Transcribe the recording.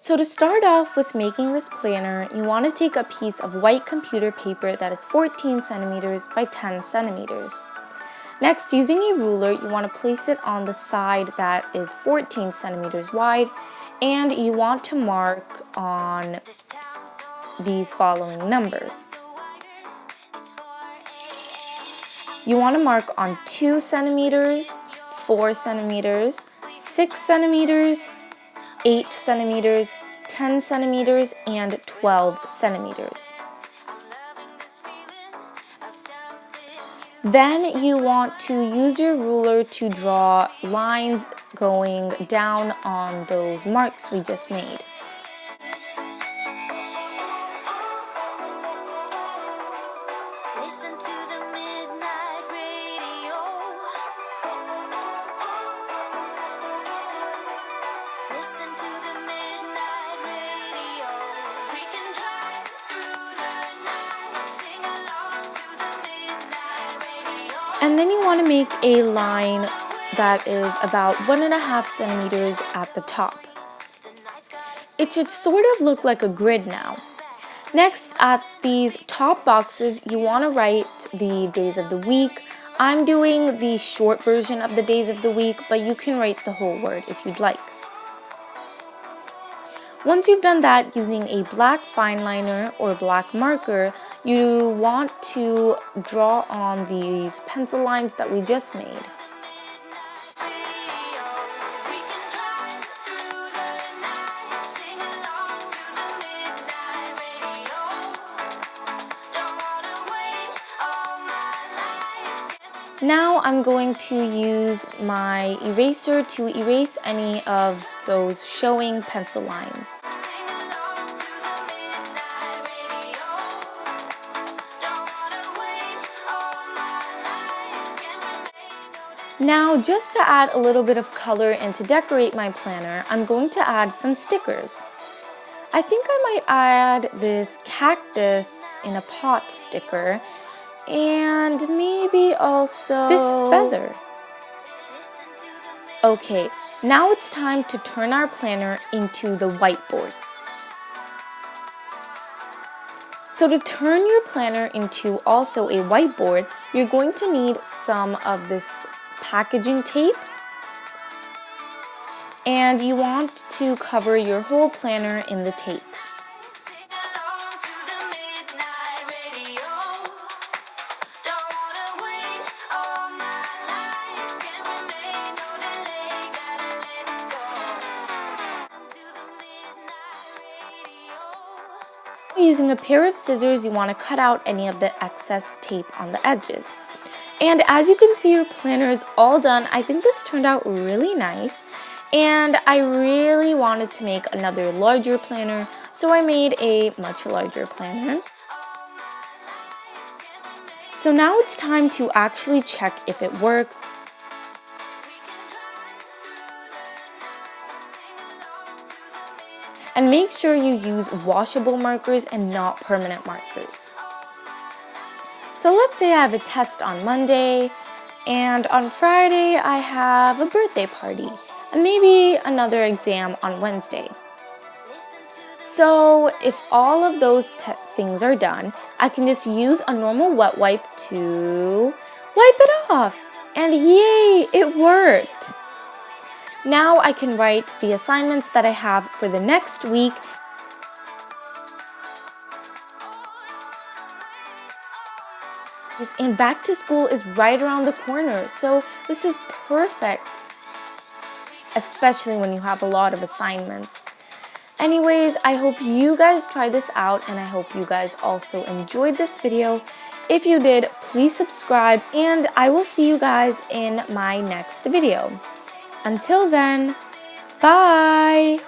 So to start off with making this planner, you want to take a piece of white computer paper that is 14 centimeters by 10 centimeters. Next, using a ruler, you want to place it on the side that is 14 centimeters wide, and you want to mark on these following numbers. You want to mark on 2 centimeters, 4 centimeters, 6 centimeters, 8 centimeters, 10 centimeters, and 12 centimeters. Then you want to use your ruler to draw lines going down on those marks we just made. Listen to the midnight radio. Listen to the midnight radio. We can drive through the night, sing along to the midnight radio. And then you want to make a line that is about 1.5 centimeters at the top. It should sort of look like a grid now. Next, at these top boxes, you want to write the days of the week. I'm doing the short version of the days of the week, but you can write the whole word if you'd like. Once you've done that, using a black fine liner or black marker, you want to draw on these pencil lines that we just made. Now I'm going to use my eraser to erase any of those showing pencil lines. Now, just to add a little bit of color and to decorate my planner, I'm going to add some stickers. I think I might add this cactus in a pot sticker, and maybe also this feather. Okay, now it's time to turn our planner into the whiteboard. So to turn your planner into also a whiteboard, you're going to need some of this packaging tape, and you want to cover your whole planner in the tape. Using a pair of scissors, you want to cut out any of the excess tape on the edges. And as you can see, your planner is all done. I think this turned out really nice, and I really wanted to make another larger planner, so I made a much larger planner. So now it's time to actually check if it works. And make sure you use washable markers and not permanent markers. So let's say I have a test on Monday, and on Friday I have a birthday party, and maybe another exam on Wednesday. So if all of those things are done, I can just use a normal wet wipe to wipe it off. And yay, it worked! Now I can write the assignments that I have for the next week. And back to school is right around the corner, so this is perfect, especially when you have a lot of assignments. Anyways, I hope you guys try this out, and I hope you guys also enjoyed this video. If you did, please subscribe, and I will see you guys in my next video. Until then, bye!